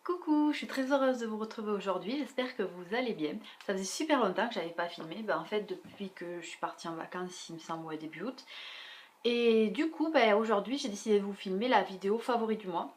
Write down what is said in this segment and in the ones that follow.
Coucou, je suis très heureuse de vous retrouver aujourd'hui, j'espère que vous allez bien. Ça faisait super longtemps que j'avais pas filmé, en fait depuis que je suis partie en vacances, il me semble, ouais, début août. Et du coup, aujourd'hui j'ai décidé de vous filmer la vidéo favori du mois.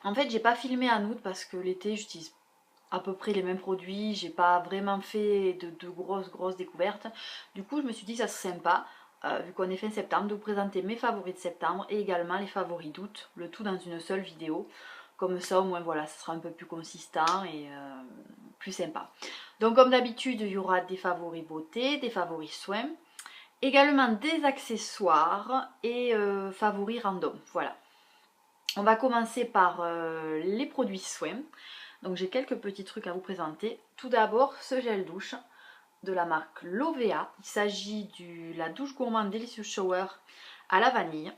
En fait j'ai pas filmé en août parce que l'été j'utilise à peu près les mêmes produits, j'ai pas vraiment fait de grosses découvertes. Du coup je me suis dit que ça serait sympa, vu qu'on est fin septembre, de vous présenter mes favoris de septembre et également les favoris d'août, le tout dans une seule vidéo. Comme ça au moins voilà, ça sera un peu plus consistant et plus sympa. Donc comme d'habitude, il y aura des favoris beauté, des favoris soins, également des accessoires et favoris random. Voilà. On va commencer par les produits soins. Donc j'ai quelques petits trucs à vous présenter. Tout d'abord ce gel douche de la marque Lovea. Il s'agit de la douche gourmande Delicious Shower à la vanille.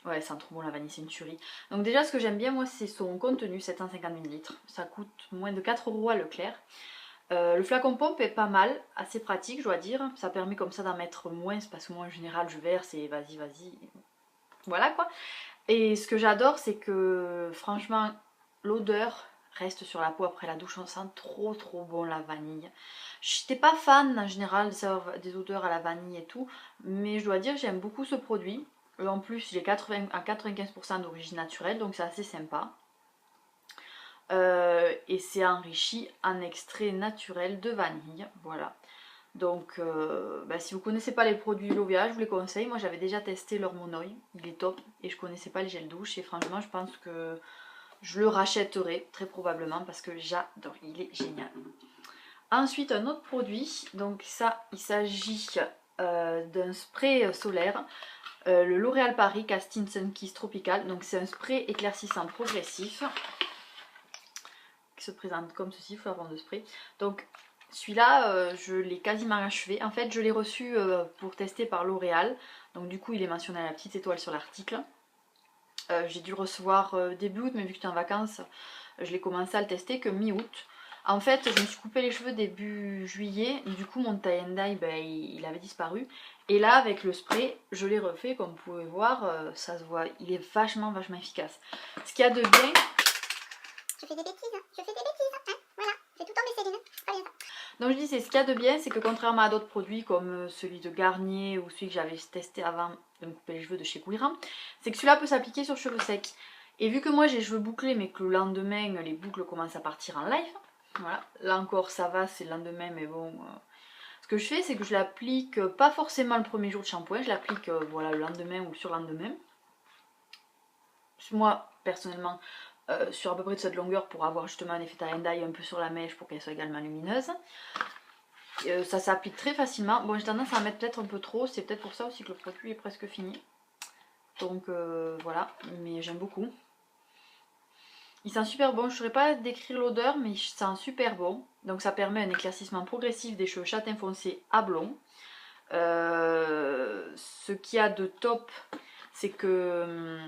Ouais, c'est trop bon la vanille, c'est une tuerie. Donc déjà ce que j'aime bien moi c'est son contenu, 750 ml. Ça coûte moins de 4 € à Leclerc. Le flacon pompe est pas mal, assez pratique je dois dire. Ça permet comme ça d'en mettre moins parce que moi en général je verse et vas-y. Voilà quoi. Et ce que j'adore c'est que franchement l'odeur reste sur la peau après la douche. On sent trop bon la vanille. Je n'étais pas fan en général des odeurs à la vanille et tout. Mais je dois dire j'aime beaucoup ce produit. En plus, il est 80 à 95% d'origine naturelle, donc c'est assez sympa. Et c'est enrichi en extrait naturel de vanille. Voilà. Donc, si vous ne connaissez pas les produits Lovea, je vous les conseille. Moi, j'avais déjà testé leur Monoï. Il est top. Et je ne connaissais pas le gel douche. Et franchement, je pense que je le rachèterai très probablement parce que j'adore. Il est génial. Ensuite, un autre produit. Donc ça, il s'agit d'un spray solaire. Le L'Oréal Paris Casting Sun Kiss Tropical. Donc c'est un spray éclaircissant progressif qui se présente comme ceci, il faut avoir de spray. Donc celui-là, je l'ai quasiment achevé. En fait, je l'ai reçu pour tester par L'Oréal. Donc du coup, il est mentionné à la petite étoile sur l'article. J'ai dû le recevoir début août, mais vu que j'étais en vacances, je l'ai commencé à le tester que mi-août. En fait, je me suis coupé les cheveux début juillet, du coup mon tie and dye, il avait disparu. Et là, avec le spray, je l'ai refait, comme vous pouvez voir, ça se voit, il est vachement efficace. Ce qu'il y a de bien... Je fais des bêtises, hein, voilà, j'ai tout tombé Céline, c'est pas bien ça. Donc je dis, c'est ce qu'il y a de bien, c'est que contrairement à d'autres produits comme celui de Garnier ou celui que j'avais testé avant de me couper les cheveux de chez Couiran, c'est que celui-là peut s'appliquer sur cheveux secs. Et vu que moi j'ai les cheveux bouclés mais que le lendemain les boucles commencent à partir en live, voilà, là encore ça va, c'est le lendemain mais bon... Ce que je fais c'est que je l'applique pas forcément le premier jour de shampoing, je l'applique voilà, le lendemain ou le surlendemain. Moi personnellement sur à peu près de cette longueur pour avoir justement un effet tie and dye un peu sur la mèche pour qu'elle soit également lumineuse. Ça s'applique très facilement. Bon, j'ai tendance à en mettre peut-être un peu trop, c'est peut-être pour ça aussi que le produit est presque fini. Donc voilà, mais j'aime beaucoup. Il sent super bon, je ne saurais pas décrire l'odeur, mais il sent super bon. Donc ça permet un éclaircissement progressif des cheveux châtain foncé à blond. Ce qu'il y a de top, c'est que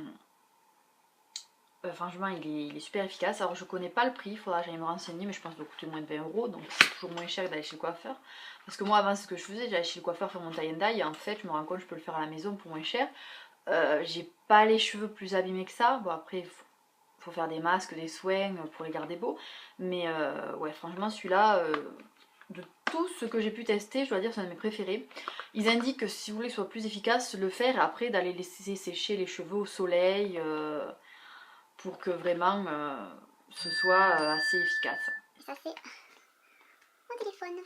franchement il est super efficace. Alors je connais pas le prix, il faudra que j'aille me renseigner, mais je pense qu'il doit coûter moins de 20 €, donc c'est toujours moins cher d'aller chez le coiffeur. Parce que moi avant ce que je faisais, j'allais chez le coiffeur faire mon tie and dye et en fait je me rends compte que je peux le faire à la maison pour moins cher. J'ai pas les cheveux plus abîmés que ça. Bon après faut faire des masques, des soins pour les garder beaux. Mais ouais franchement celui-là, de tout ce que j'ai pu tester, je dois dire c'est un de mes préférés. Ils indiquent que si vous voulez que ce soit plus efficace, le faire et après d'aller laisser sécher les cheveux au soleil pour que vraiment ce soit assez efficace. Ça c'est mon téléphone,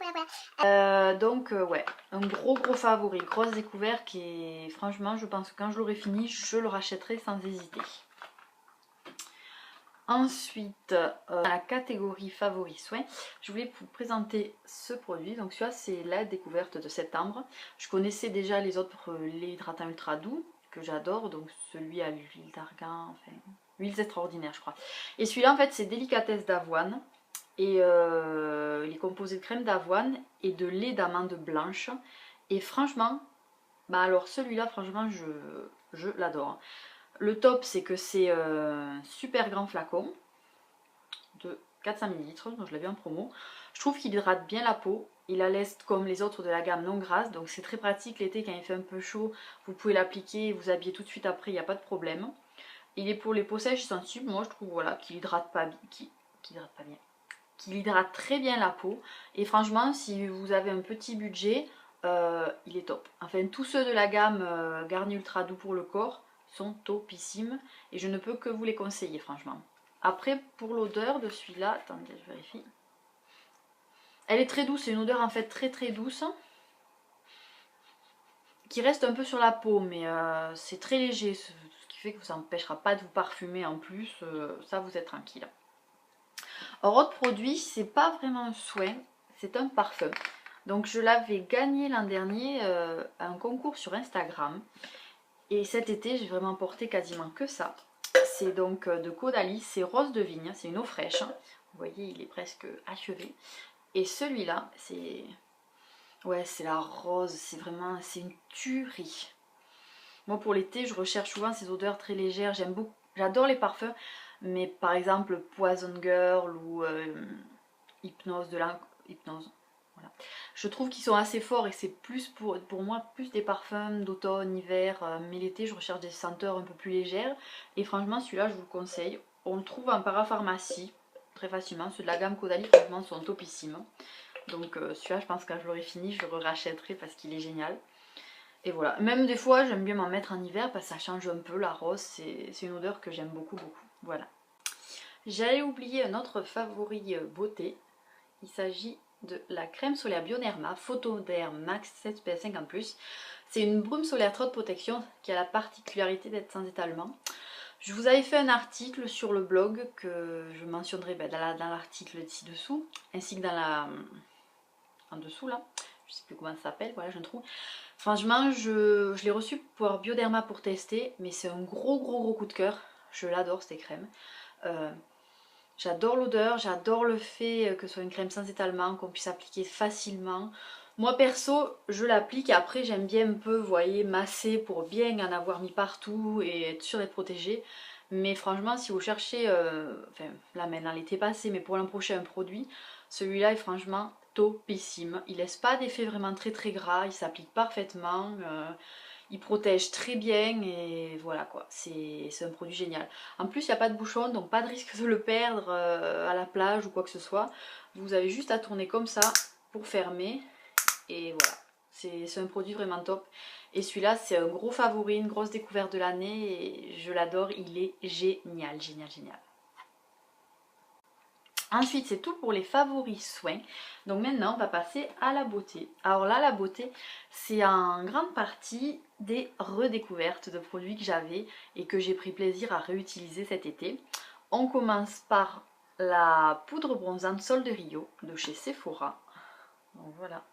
voilà. Donc ouais, un gros favori, grosse découverte qui est franchement je pense que quand je l'aurai fini, je le rachèterai sans hésiter. Ensuite, dans la catégorie favoris soins, je voulais vous présenter ce produit. Donc celui-là c'est la découverte de septembre. Je connaissais déjà les autres lait hydratant ultra doux que j'adore, donc celui à l'huile d'argan, enfin huiles extraordinaires je crois. Et celui-là en fait c'est délicatesse d'avoine. Et il est composé de crème d'avoine et de lait d'amande blanche. Et franchement, alors celui-là, franchement, je l'adore. Le top, c'est que c'est un super grand flacon de 400 ml, donc je l'ai vu en promo. Je trouve qu'il hydrate bien la peau. Il la laisse comme les autres de la gamme non grasse, donc c'est très pratique l'été quand il fait un peu chaud. Vous pouvez l'appliquer et vous habiller tout de suite après, il n'y a pas de problème. Il est pour les peaux sèches et sensibles. Moi je trouve voilà, qu'il hydrate pas, qu'il hydrate pas bien. Qu'il hydrate très bien la peau. Et franchement, si vous avez un petit budget, il est top. Enfin, tous ceux de la gamme Garnier Ultra Doux pour le corps sont topissimes. Et je ne peux que vous les conseiller, franchement. Après, pour l'odeur de celui-là, attendez, je vérifie. Elle est très douce, c'est une odeur en fait très très douce. Qui reste un peu sur la peau, mais c'est très léger. Ce qui fait que ça n'empêchera pas de vous parfumer en plus. Ça, vous êtes tranquille. Alors, autre produit, c'est pas vraiment un soin, c'est un parfum. Donc je l'avais gagné l'an dernier à un concours sur Instagram. Et cet été, j'ai vraiment porté quasiment que ça. C'est donc de Caudalie, c'est rose de vigne, c'est une eau fraîche. Vous voyez, il est presque achevé. Et celui-là, c'est... Ouais, c'est la rose, c'est vraiment... c'est une tuerie. Moi, pour l'été, je recherche souvent ces odeurs très légères. J'aime beaucoup... J'adore les parfums. Mais par exemple, Poison Girl ou Hypnose de la... Hypnose. Voilà. Je trouve qu'ils sont assez forts et c'est plus pour moi plus des parfums d'automne, hiver, mais l'été je recherche des senteurs un peu plus légères et franchement celui-là je vous le conseille. On le trouve en parapharmacie très facilement, ceux de la gamme Caudalie franchement sont topissimes. Donc celui-là je pense que quand je l'aurai fini je le rachèterai parce qu'il est génial. Et voilà, même des fois j'aime bien m'en mettre en hiver parce que ça change un peu, la rose c'est une odeur que j'aime beaucoup beaucoup. Voilà. J'allais oublier un autre favori beauté, il s'agit de la crème solaire Bioderma Photoderm Max 7 SPF 50+. C'est une brume solaire trop de protection qui a la particularité d'être sans étalement. Je vous avais fait un article sur le blog que je mentionnerai dans l'article ci-dessous, ainsi que dans la... en dessous là, je sais plus comment ça s'appelle, voilà je le trouve. Franchement je l'ai reçu pour Bioderma pour tester, mais c'est un gros coup de cœur, je l'adore cette crème. J'adore l'odeur, j'adore le fait que ce soit une crème sans étalement, qu'on puisse appliquer facilement. Moi perso, je l'applique et après j'aime bien un peu, vous voyez, masser pour bien en avoir mis partout et être sûre d'être protégée. Mais franchement, si vous cherchez, enfin là maintenant l'été passé, mais pour l'an prochain un produit, celui-là est franchement topissime. Il laisse pas d'effet vraiment très gras, il s'applique parfaitement. Il protège très bien et voilà quoi, c'est un produit génial. En plus il n'y a pas de bouchon donc pas de risque de le perdre à la plage ou quoi que ce soit. Vous avez juste à tourner comme ça pour fermer et voilà. C'est un produit vraiment top. Et celui-là c'est un gros favori, une grosse découverte de l'année et je l'adore, il est génial. Ensuite, c'est tout pour les favoris soins. Donc maintenant, on va passer à la beauté. Alors là, la beauté, c'est en grande partie des redécouvertes de produits que j'avais et que j'ai pris plaisir à réutiliser cet été. On commence par la poudre bronzante Sol de Rio de chez Sephora. Donc voilà.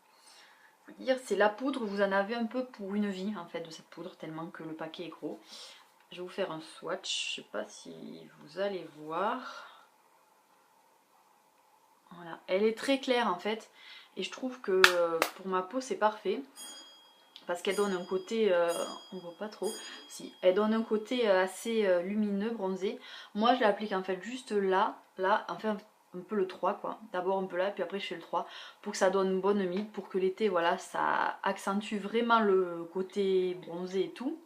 Faut dire, c'est la poudre, vous en avez un peu pour une vie en fait de cette poudre, tellement que le paquet est gros. Je vais vous faire un swatch, je sais pas si vous allez voir. Voilà, elle est très claire en fait et je trouve que pour ma peau c'est parfait parce qu'elle donne un côté, on voit pas trop, si, elle donne un côté assez lumineux, bronzé. Moi je l'applique en fait juste là, enfin un peu le 3 quoi, d'abord un peu là puis après je fais le 3 pour que ça donne une bonne mid, pour que l'été voilà ça accentue vraiment le côté bronzé et tout.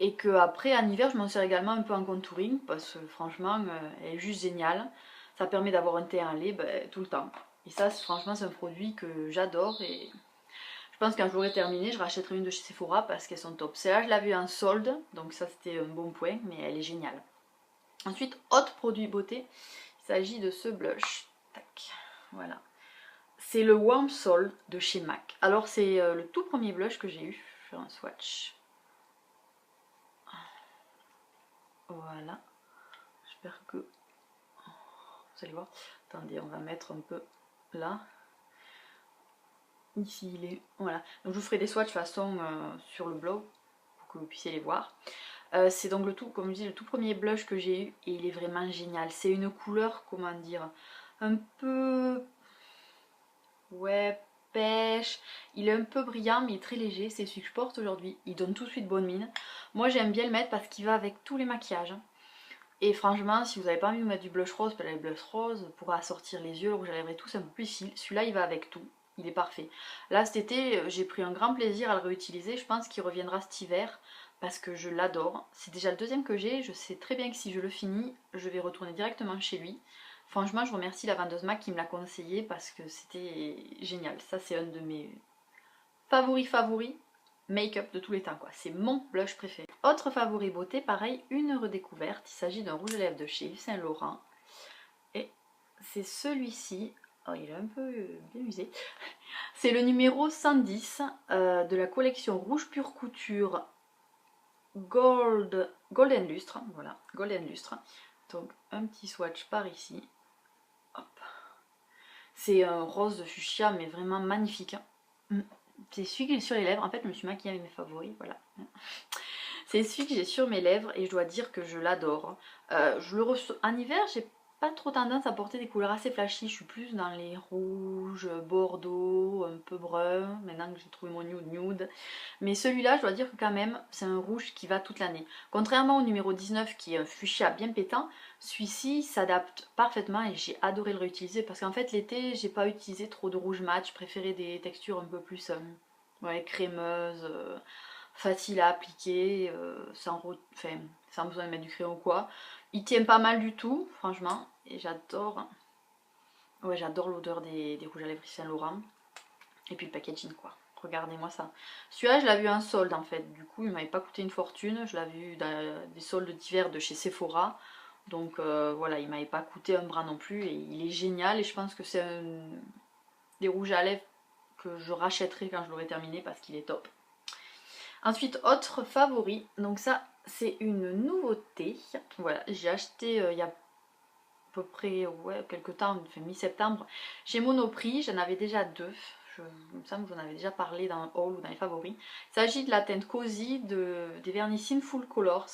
Et que après en hiver je m'en sers également un peu en contouring parce que franchement elle est juste géniale. Ça permet d'avoir un teint en lait tout le temps. Et ça franchement c'est un produit que j'adore et je pense que quand je l'aurai terminé je rachèterai une de chez Sephora parce qu'elles sont top. Celle-là je l'avais en solde donc ça c'était un bon point mais elle est géniale. Ensuite autre produit beauté, il s'agit de ce blush. Tac, voilà. C'est le Warm Soul de chez MAC. Alors c'est le tout premier blush que j'ai eu. Je vais faire un swatch. Voilà. J'espère que vous allez voir. Attendez, on va mettre un peu là. Ici il est. Voilà. Donc je vous ferai des swatchs de façon sur le blog pour que vous puissiez les voir. C'est donc le tout, comme je dis, le tout premier blush que j'ai eu et il est vraiment génial. C'est une couleur, comment dire, un peu. Ouais, pêche. Il est un peu brillant mais il est très léger. C'est celui que je porte aujourd'hui. Il donne tout de suite bonne mine. Moi j'aime bien le mettre parce qu'il va avec tous les maquillages. Et franchement, si vous n'avez pas envie de mettre du blush rose, le blush rose pour assortir les yeux, le rouge à lèvres et tout, c'est un peu plus difficile. Celui-là, il va avec tout. Il est parfait. Là, cet été, j'ai pris un grand plaisir à le réutiliser. Je pense qu'il reviendra cet hiver. parce que je l'adore. C'est déjà le deuxième que j'ai, je sais très bien que si je le finis, je vais retourner directement chez lui. Franchement, je remercie la vendeuse MAC qui me l'a conseillé parce que c'était génial. Ça, c'est un de mes favoris make-up de tous les temps, quoi. C'est mon blush préféré. Autre favori beauté, pareil, une redécouverte. Il s'agit d'un rouge à lèvres de chez Yves Saint Laurent. Et c'est celui-ci. Oh, il est un peu bien usé. C'est le numéro 110 de la collection Rouge Pure Couture Golden Lustre. Voilà, Golden Lustre. Donc un petit swatch par ici. Hop. C'est un rose de fuchsia, mais vraiment magnifique. C'est celui qui est sur les lèvres. En fait, je me suis maquillée avec mes favoris, voilà. C'est celui que j'ai sur mes lèvres et je dois dire que je l'adore. En hiver, j'ai pas trop tendance à porter des couleurs assez flashy. Je suis plus dans les rouges, bordeaux, un peu brun. Maintenant que j'ai trouvé mon nude. Mais celui-là, je dois dire que quand même, c'est un rouge qui va toute l'année. Contrairement au numéro 19 qui est un fuchsia bien pétant, celui-ci s'adapte parfaitement et j'ai adoré le réutiliser parce qu'en fait l'été, j'ai pas utilisé trop de rouge mat. Je préférais des textures un peu plus crémeuses. Facile à appliquer, sans besoin de mettre du crayon ou quoi. Il tient pas mal du tout, franchement, et j'adore. Ouais, j'adore l'odeur des rouges à lèvres Saint Laurent. Et puis le packaging, quoi. Regardez-moi ça. Celui-là, je l'avais vu en solde en fait. Du coup, il m'avait pas coûté une fortune. Je l'avais vu dans des soldes d'hiver de chez Sephora. Donc voilà, il m'avait pas coûté un bras non plus. Et il est génial. Et je pense que c'est des rouges à lèvres que je rachèterai quand je l'aurai terminé parce qu'il est top. Ensuite, autre favori, donc ça c'est une nouveauté. Voilà, j'ai acheté il y a à peu près quelques temps, enfin mi-septembre, chez Monoprix, j'en avais déjà deux. Il me semble que j'en avais déjà parlé dans un haul ou dans les favoris. Il s'agit de la teinte Cozy des vernis Sinful Colors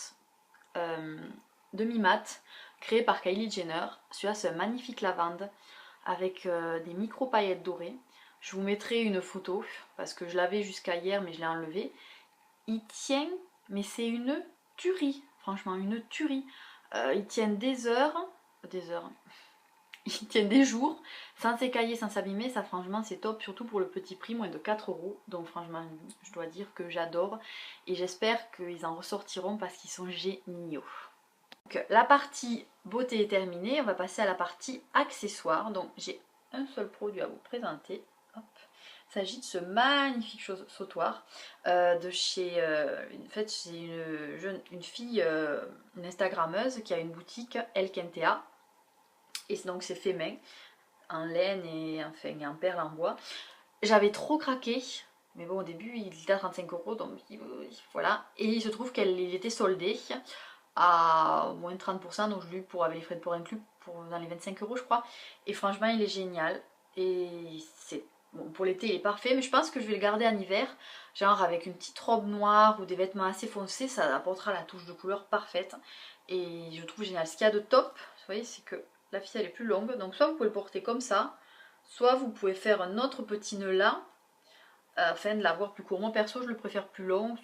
demi-mat, créé par Kylie Jenner. Celui-là c'est un magnifique lavande avec des micro paillettes dorées. Je vous mettrai une photo parce que je l'avais jusqu'à hier mais je l'ai enlevé. Il tient, mais c'est une tuerie, franchement, une tuerie. Il tient des heures, il tient des jours, sans s'écailler, sans s'abîmer, ça franchement c'est top, surtout pour le petit prix, moins de 4 €. Donc franchement, je dois dire que j'adore et j'espère qu'ils en ressortiront parce qu'ils sont géniaux. Donc la partie beauté est terminée, on va passer à la partie accessoires. Donc j'ai un seul produit à vous présenter. Hop. Il s'agit de ce magnifique sautoir de chez. En fait, c'est une fille, une Instagrammeuse qui a une boutique El Kentea. Et donc, c'est fait main, en laine et enfin, en perles en bois. J'avais trop craqué, mais bon, au début, il était à 35 €, donc voilà. Et il se trouve qu'il était soldé à moins de 30%, donc je l'ai eu avec les frais de port inclus dans les 25 € je crois. Et franchement, il est génial. Et c'est. Bon, pour l'été il est parfait, mais je pense que je vais le garder en hiver, genre avec une petite robe noire ou des vêtements assez foncés, ça apportera la touche de couleur parfaite. Et je trouve génial. Ce qu'il y a de top, vous voyez, c'est que la ficelle est plus longue, donc soit vous pouvez le porter comme ça, soit vous pouvez faire un autre petit nœud là, afin de l'avoir plus court. Moi perso je le préfère plus long,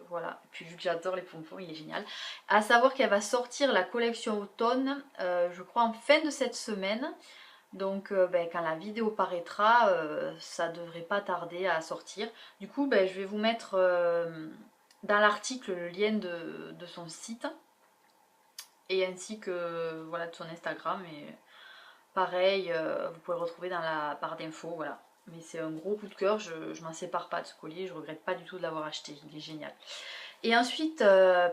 voilà. Et puis vu que j'adore les pompons, il est génial. À savoir qu'elle va sortir la collection automne, je crois en fin de cette semaine. Donc quand la vidéo paraîtra, ça devrait pas tarder à sortir. Du coup je vais vous mettre dans l'article le lien de son site. Et ainsi que voilà, de son Instagram. Et pareil, vous pouvez le retrouver dans la barre d'infos. Voilà. Mais c'est un gros coup de cœur, je m'en sépare pas de ce collier, je regrette pas du tout de l'avoir acheté, il est génial. Et ensuite,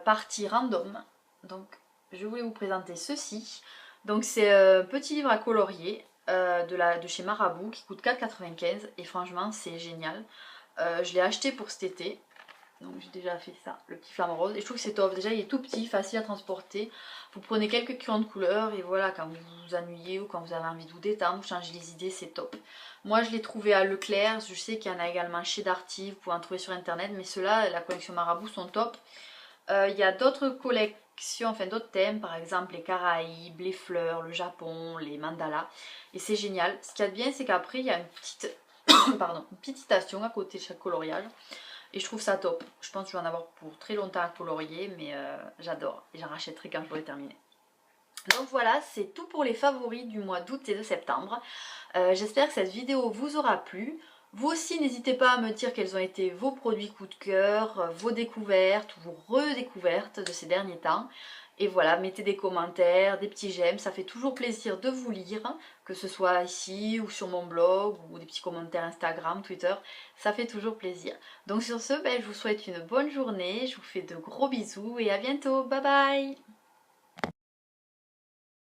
partie random. Donc je voulais vous présenter ceci. Donc c'est un petit livre à colorier de chez Marabout qui coûte 4,95 € et franchement c'est génial. Je l'ai acheté pour cet été, donc j'ai déjà fait ça, le petit flamme rose, et je trouve que c'est top. Déjà il est tout petit, facile à transporter, vous prenez quelques crayons de couleur et voilà, quand vous vous ennuyez ou quand vous avez envie de vous détendre, vous changez les idées, c'est top. Moi je l'ai trouvé à Leclerc, je sais qu'il y en a également chez Darty, vous pouvez en trouver sur internet, mais ceux-là, la collection Marabout sont top. Il y a d'autres collections, enfin d'autres thèmes, par exemple les Caraïbes, les fleurs, le Japon, les mandalas. Et c'est génial. Ce qu'il y a de bien, c'est qu'après, il y a une petite, pardon, une petite citation à côté de chaque coloriage. Et je trouve ça top. Je pense que je vais en avoir pour très longtemps à colorier, mais j'adore. Et j'en rachèterai quand je l'aurai terminé. Donc voilà, c'est tout pour les favoris du mois d'août et de septembre. J'espère que cette vidéo vous aura plu. Vous aussi, n'hésitez pas à me dire quels ont été vos produits coup de cœur, vos découvertes ou vos redécouvertes de ces derniers temps. Et voilà, mettez des commentaires, des petits j'aime, ça fait toujours plaisir de vous lire, que ce soit ici ou sur mon blog ou des petits commentaires Instagram, Twitter, ça fait toujours plaisir. Donc sur ce, je vous souhaite une bonne journée, je vous fais de gros bisous et à bientôt, bye bye!